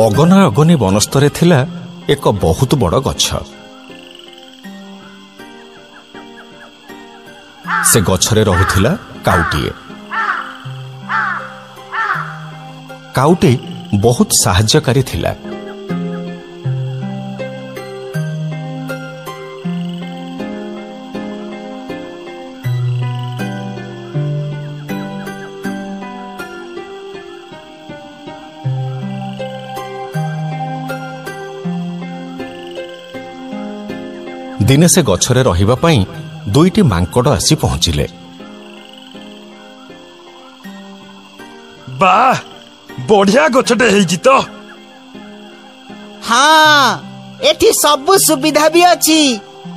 ଅଗନା ଅଗନି ବନସ୍ତରେ ଥିଲା ଏକ ବହୁତ ବଡ଼ ଗଛ। ସେ ଗଛରେ ରହୁଥିଲା କାଉଟିଏ। କାଉଟି ବହୁତ ସାହାଯ୍ୟକାରୀ ଥିଲା। ଦିନେ ସେ ଗଛରେ ରହିବା ପାଇଁ ଦୁଇଟି ମାଙ୍କଡ଼ ଆସି ପହଞ୍ଚିଲେ। ବାଃ, ବଢିଆ ଗଛଟେ ହେଇଛି ତ। ହଁ, ଏଠି ସବୁ ସୁବିଧା ବି ଅଛି।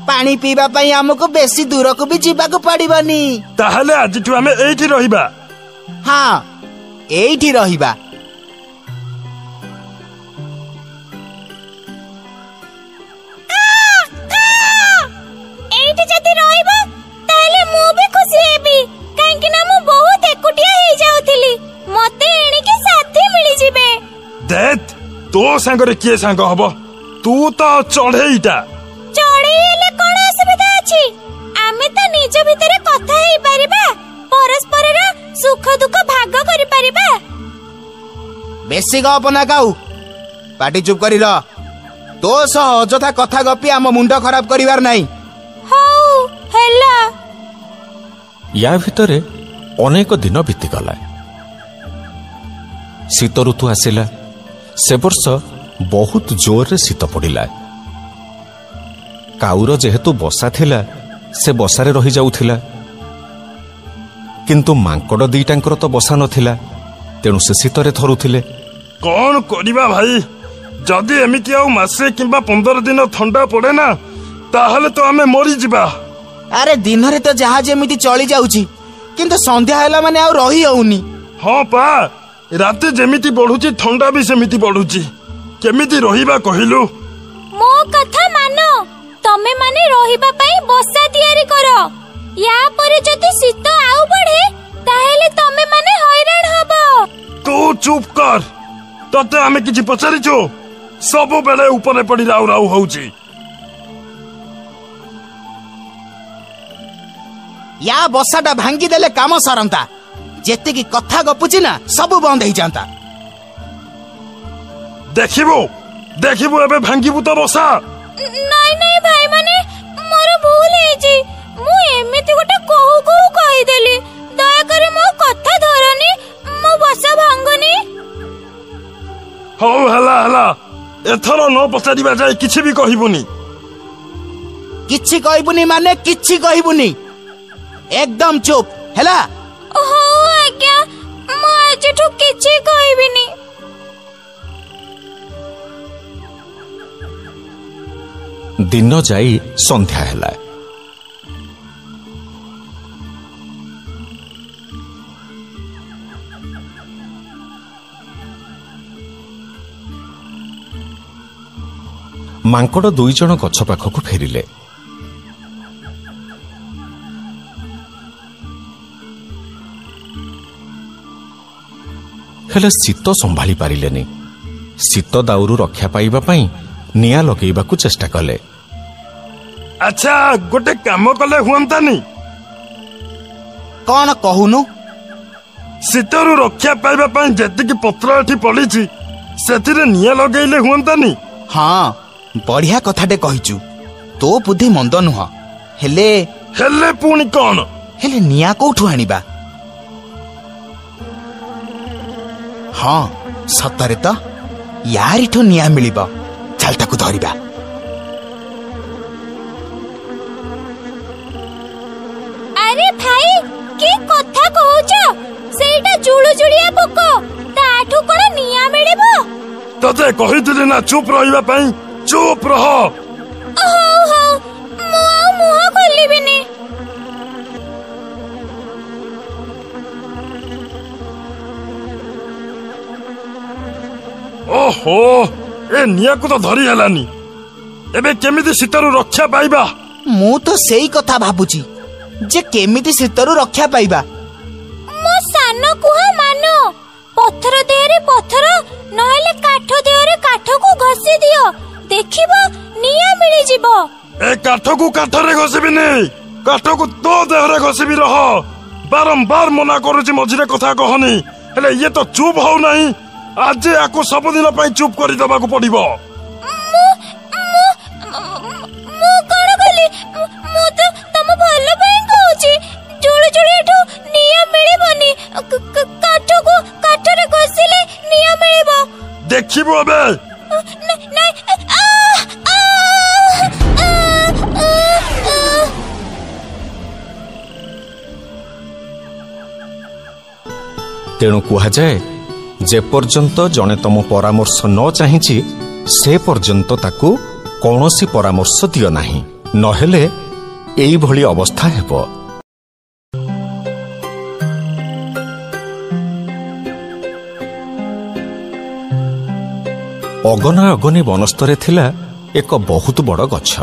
ପାଣି ପିଇବା ପାଇଁ ଆମକୁ ବେଶୀ ଦୂରକୁ ବି ଯିବାକୁ ପଡିବନି। ତାହେଲେ ଆଜିଠୁ ଆମେ ଏଇଠି ରହିବା। ହଁ, ଏଇଠି ରହିବା। ଏଇଠି ଯଦି ରହିବ ତାହେଲେ ମୁଁ ବି ଖୁସି ହେବି, କାହିଁକି ନା ମୁଁ ବହୁତ ଏକୁଟିଆ ହେଇଯାଉଥିଲି। ମତେ ଏଣିକି ସାଥୀ ମିଳିଯିବେ। ଦେଖ, ତୋ ସାଙ୍ଗରେ କିଏ ସାଙ୍ଗ ହବ? ତୁ ତ ଚଢେଇଟା। ଚଢେଇ ହେଲେ କଣ ଅସୁବିଧା ଅଛି? ଆମେ ତ ନିଜ ଭିତରେ କଥା ହେଇପାରିବା, ପରସ୍ପରର ସୁଖ ଦୁଃଖ ଭାଗ କରିପାରିବା। ବେଶୀ ଗପ ନା କାଉ, ପାଟି ଚୁପ୍ କରି ରହ। ତୋ ସହ ଅଯଥା କଥା ଗପି ଆମ ମୁଣ୍ଡ ଖରାପ କରିବାର ନାହିଁ। ହଉ ହେଲା। ୟା ଭିତରେ ଅନେକ ଦିନ ବିତିଗଲା। ଶୀତ ଋତୁ ଆସିଲା। ସେ ବର୍ଷ ବହୁତ ଜୋରରେ ଶୀତ ପଡ଼ିଲା। କାଉର ଯେହେତୁ ବସା ଥିଲା, ସେ ବସାରେ ରହିଯାଉଥିଲା। କିନ୍ତୁ ମାଙ୍କଡ଼ ଦିଟାଙ୍କର ତ ବସା ନଥିଲା, ତେଣୁ ସେ ଶୀତରେ ଥରୁଥିଲେ। କଣ କରିବା ଭାଇ, ଯଦି ଏମିତି ଆଉ ମାସେ କିମ୍ବା 15 ଦିନ ଥଣ୍ଡା ପଡେ ନା, ତାହେଲେ ତ ଆମେ ମରିଯିବା। ଆରେ ଦିନରେ ତ ଯାହା ଯେମିତି ଚଳି ଯାଉଛି, କିନ୍ତୁ ସନ୍ଧ୍ୟା ହେଲା ମାନେ ଆଉ ରହି ହଉନି। ହଁ ପା, ରାତି ଯେମିତି ବଢୁଛି ଥଣ୍ଡା ବି ସେମିତି ବଢୁଛି। କେମିତି ରହିବା କହିଲୁ? ମୋ କଥା ମାନ। ତମେ ମାନେ ରହିବା ପାଇଁ ବସା ତିଆରି କର। ୟା ପରେ ଯଦି ଶୀତ ଆଉ ବଢେ, ତାହେଲେ ତମେ ମାନେ ହଇରାଣ ହବ। ତୁ ଚୁପ୍ କର। ତତେ ଆମେ କିଛି ପଚାରିଛୁ? ସବୁବେଳେ ଉପରେ ପଡି ରାଉ ରାଉ ହଉଛି। ୟା ବସାଟା ଭାଙ୍ଗିଦେଲେ କାମ ସରନ୍ତା। ଯେତିକି କଥା ଗପୁଛି ନା, ସବୁ ବନ୍ଦ ହେଇଯାନ୍ତା। ଦେଖିବୁ ଦେଖିବୁ, ଏବେ ଭାଙ୍ଗିବୁ ତ ବସା। ନାଇଁ ନାଇଁ ଭାଇ ମାନେ, ମୋର ଭୁଲ ହେଇଛି। ମୁଁ ଏମିତି ଗୋଟେ କହୁ କହୁ କହିଦେଲି। ଦୟାକରି ମୋ କଥା ଧରନି, ମୋ ବସା ଭାଙ୍ଗନି। ହଉ ହେଲା ହେଲା, ଏଥର ନ ପଚାରିବା ଯାଏ କିଛି ବି କହିବୁନି। କିଛି କହିବୁନି ମାନେ କିଛି କହିବୁନି। ଏକଦମ ଚୁପ୍ ହେଲା। ହଉ ଆଜ୍ଞା, ମୁଁ ଆଜିଠୁ କିଛି କହିବିନି। ଦିନ ଯାଇ ସନ୍ଧ୍ୟା ହେଲା। ମାଙ୍କଡ଼ ଦୁଇ ଜଣ ଗଛ ପାଖକୁ ଫେରିଲେ। ହେଲେ ଶୀତ ସମ୍ଭାଳି ପାରିଲେନି। ଶୀତ ଦାଉରୁ ରକ୍ଷା ପାଇବା ପାଇଁ ନିଆଁ ଲଗେଇବାକୁ ଚେଷ୍ଟା କଲେ। ଆଚ୍ଛା, ଗୋଟେ କାମ କଲେ ହୁଅନ୍ତାନି? କଣ କହୁନୁ? ଶୀତରୁ ରକ୍ଷା ପାଇବା ପାଇଁ ଯେତିକି ପତ୍ର ଏଠି ପଡିଛି, ସେଥିରେ ନିଆଁ ଲଗେଇଲେ ହୁଅନ୍ତାନି? ହଁ, ବଢିଆ କଥାଟେ କହିଛୁ। ତୋ ବୁଦ୍ଧି ମନ୍ଦ ନୁହଁ। ହେଲେ ହେଲେ ପୁଣି କଣ? ହେଲେ ନିଆଁ କୋଉଠୁ ଆଣିବା? ହଁ, ସତରେ ତ ୟାରିଠୁ ନିଆଁ ମିଳିବ। ଚାଲ ତାକୁ ଧରିବା। ଆରେ ଭାଇ, କି କଥା କହୁଛ? ସେଇଟା ଜୁଳୁଜୁଳିଆ ପୋକ, ତାଠୁ କଣ ନିଆଁ ମିଳିବ? ତତେ କହିଥିଲି ନା ଚୁପ୍ ରହିବା ପାଇଁ। ଚୁପ୍ ରହ। ହଉ ହଉ, ମୁଁ ଆଉ ମୁହଁ ଖୋଲିବିନି। ଓହୋ, ଏ ନିଆଁକୁ ତ ଧରି ହେଲାନି। ଏବେ କେମିତି ଶୀତରୁ ରକ୍ଷା ପାଇବା? ମୁଁ ତ ସେଇ କଥା ଭାବୁଛି ଯେ କେମିତି ଶୀତରୁ ରକ୍ଷା ପାଇବା। ମୋ ସାନ କୁହା ମାନ, पत्थर देहरे पत्थर नहले काठ देहरे काठ को घसी दियो देखिबो निया मिली जीवो। ए काठ को काठरे घसीबिनी काठ को तो देहरे घसीबी रह बारंबार मना करूची मझिरे कथा कहनी हेले ये तो चुप हो नहीं आज याको सब दिन पई चुप करी देबा को पड़िबो। मु कोन गली मु तो तम भलो पई कहूची जुळु जुळु एठो निया मिलिबोनी काठ को काठरे घसीले निया मिलिबो देखिबो बे नहीं तेणु कुहाଯାଏ जेपर्यंत जणे तम परामर्श न चाहिछि से पर्यंत ताकू कौनसी परामर्श दियो नाही नहेले एई भली अवस्था हेबो। अगना अगनी वनस्तरे थिला एक बहुत बड़ गछ।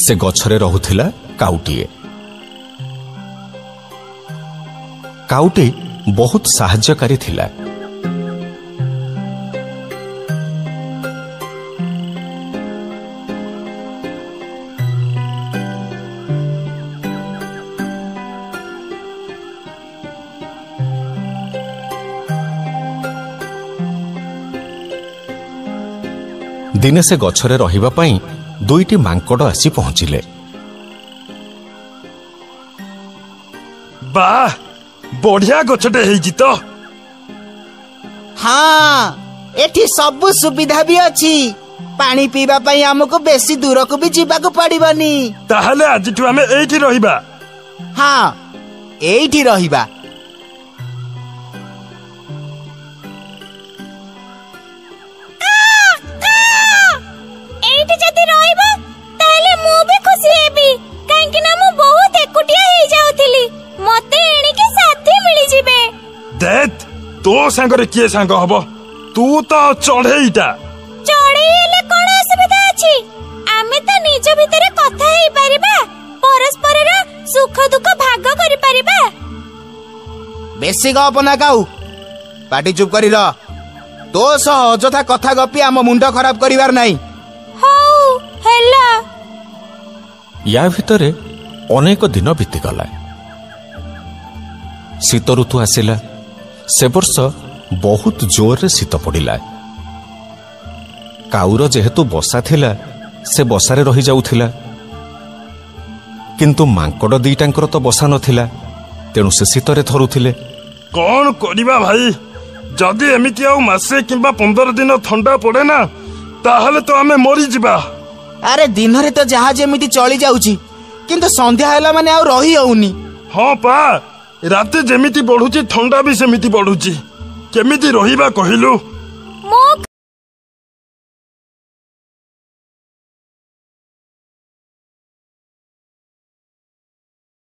से गछरे रहुथिला काउटीए। काउटी बहुत साहाय्यकारी थिला। दिने से गछरे रहिबा पई दुईटी मांकड़ आसी पहुंचिले। वाह बढ़िया गछटे हेइजी तो। हाँ एठी सब सुविधा भी अछि पानी पीबा पई हमको बेसी दूर को भी जीवाको पड़िबनी। ताहले आजिठु आमे एइठी रहिबा। हाँ एइठी रहिबा। एइठी जति रहइबो ताले मु भी खुशी हेबी काहेकि ना मु बहुत एकुटिया हे जाउथिली मते एणी के साथी मिली जिबे। देत तो संगरे किए संग हबो तू तो चढ़ेईटा। चढ़ेईले कोन असुविधा अछि आमे त निज भितरे कथा हेई परिबा परस्पर रा सुख दुख भाग करि परिबा। बेसी गप ना काऊ पाटी चुप करी ल तो सह अजथा कथा गपी आम मुंड खराब करिवार नाही। हौ हेला या भितरे अनेक दिन बीतीगला। शीत ऋतु आसिला। से वर्ष बहुत जोर रे शीत पड़िला। काउर जेहेतु बसा थिला से बसारे रही जाउथिला किंतु मांकड़ दीटांकर तो बसा नथिला तेणु से शीतरे थरुथिले। कौन करिबा भाई जदि एमिति आउ मासे किंबा 15 दिन ठंडा पड़े ना ताहले तो आमे मरी जिबा। अरे दिन रे तो जहाज एमिति चली जाउची किंतु संध्या हैला माने आउ रही होउनी। हाँ पा राते जेमिति बढ़ुची ठंडा भी सेमिति बढ़ुची केमिति रहिबा कहिलु।